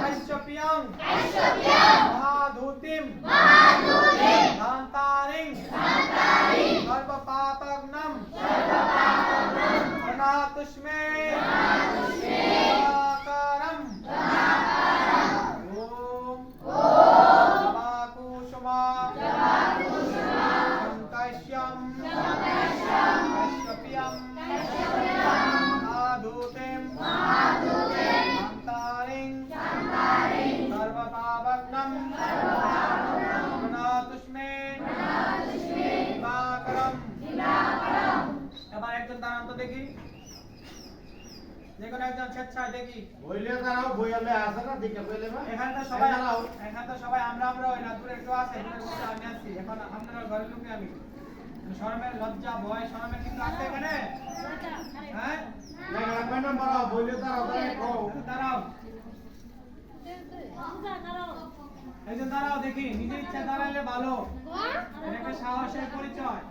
কাশ্যপিয়ং মহাধূতিম ধান্তারিং সর্বপাপগ্নম প্রণাতুষ্মে দিবাকরম ওম জবাকুসুমা সংকাশ্যম কাশ্যপিয়ং মহাধূতিম ধান্তারিং সর্বপাপগ্নম প্রণাতুষ্মে দিবাকরম। এবার একজন দাঁড়ান তো দেখি, যে কোনো একজন স্বেচ্ছায় দেখি। বইলে দাঁড়াও, বইলে আসে না দিকে বইলে মা এখানে তো সবাই আমরা ওই না দূরে একটু আছে, দূরের মধ্যে আমি আছি। এখন আপনারা ঘরের লোকে আমি শরমের লজ্জা ভয় শরমের কিন্তু আছে এখানে। হ্যাঁ লাগা লাগবে না বড় বইলে দাঁড়াও দাঁড়াও একজন দাঁড়াও দেখি, নিজের ইচ্ছা দাঁড়াইলে ভালো, এটা একটা সাহসের পরিচয়।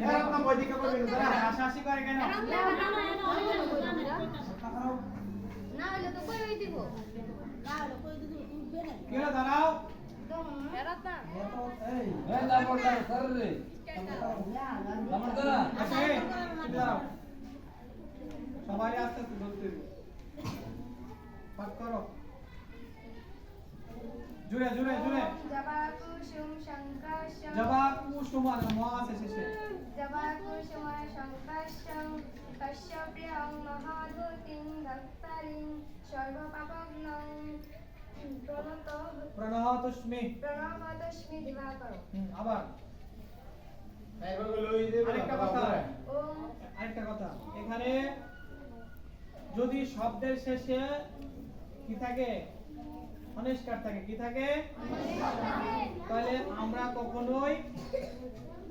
এরা না বই দিকে বলবেন দাঁড়া হাসাহাসি করে কেন? না হলে তো কই দিব কি হলো দাঁড়াও। আচ্ছা, দাঁড়াও সবাই আস্তে আস্তে বলতে পাঠ করো, জুড়ে জুড়ে জুড়ে। জবাকুসুম শঙ্কাশং জবাকুসুম ম আছে শেষে। জবাকুসুম শঙ্কাশং কাশ্যপ্রিয়ং মহাধূতিং ধাত্তারিং সর্বপাপগ্নং প্রণহতুষ্মি দিবাকরম। আবার এবার লই দেব আরেকটা কথা, ওম আরেকটা কথা, এখানে যদি শব্দের শেষে কি থাকে, অনিষ্কার থাকে, কি থাকে, তাহলে আমরা কখনোই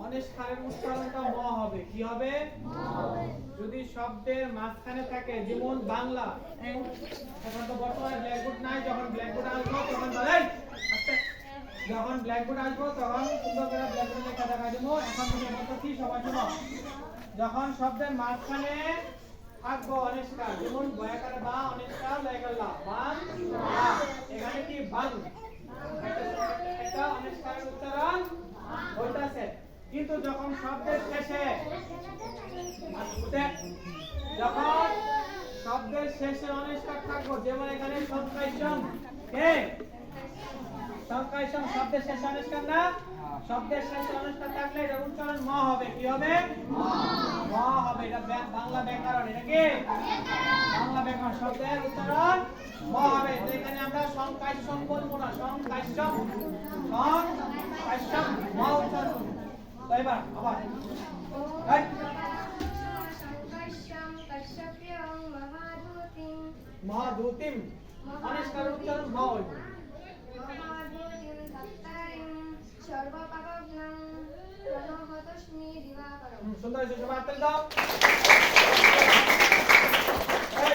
অনিষ্কারের উচ্চারণটা ম হবে, কি হবে? যদি শব্দের মাঝখানে থাকে, যেমন বাংলা, এখন তো বর্তমানে ব্ল্যাকবোর্ড নাই, যখন ব্ল্যাকবোর্ড আসবো তখন বলাই আস্তে, যখন ব্ল্যাকবোর্ড আসবো তখন সুন্দর করে ব্ল্যাকবোর্ডে লেখা দেখা দেবো। এখন তুমি বলতেছি সবাই শোনো, যখন শব্দের মাঝখানে থাকবো অনিষ্কার, যেমন বয়াকারে বা অনিষ্কার লাইকাল্লাহ বাং বা, এখানে কি বাং একটা অনিষ্কারের উচ্চারণ হইতাছে। কিন্তু যখন শব্দের শেষে যখন শব্দের শেষে অনিষ্কার থাকবো, যেমন এখানে সংকাইশং, কে সংকাইশং শব্দের শেষে অনিষ্কার না, শব্দের শেষে অনিষ্কার থাকলে এটা উচ্চারণ ম হবে, কি হবে? ম হবে। এটা বাংলা ব্যাকরণ, এটা কি বাংলা ব্যাকরণ, শব্দের উচ্চারণ ম হবে। তো এখানে আমরা সংকাইশং বলবো না, সংকাইশং সংকাইশং ম উচ্চারণ করব। তো এবার আবার এই শঙ্কাশং কাশ্যপ্রিয়ং মহাধূতিং মহাধূতিম অনিষ্কার উচ্চারণ ম হইব। মহাধূতিং ধাত্তারিং সর্বপাপগ্নং প্রণহতুষ্মি দিবাকরম। সুন্দর, সবাই হাততালি দাও।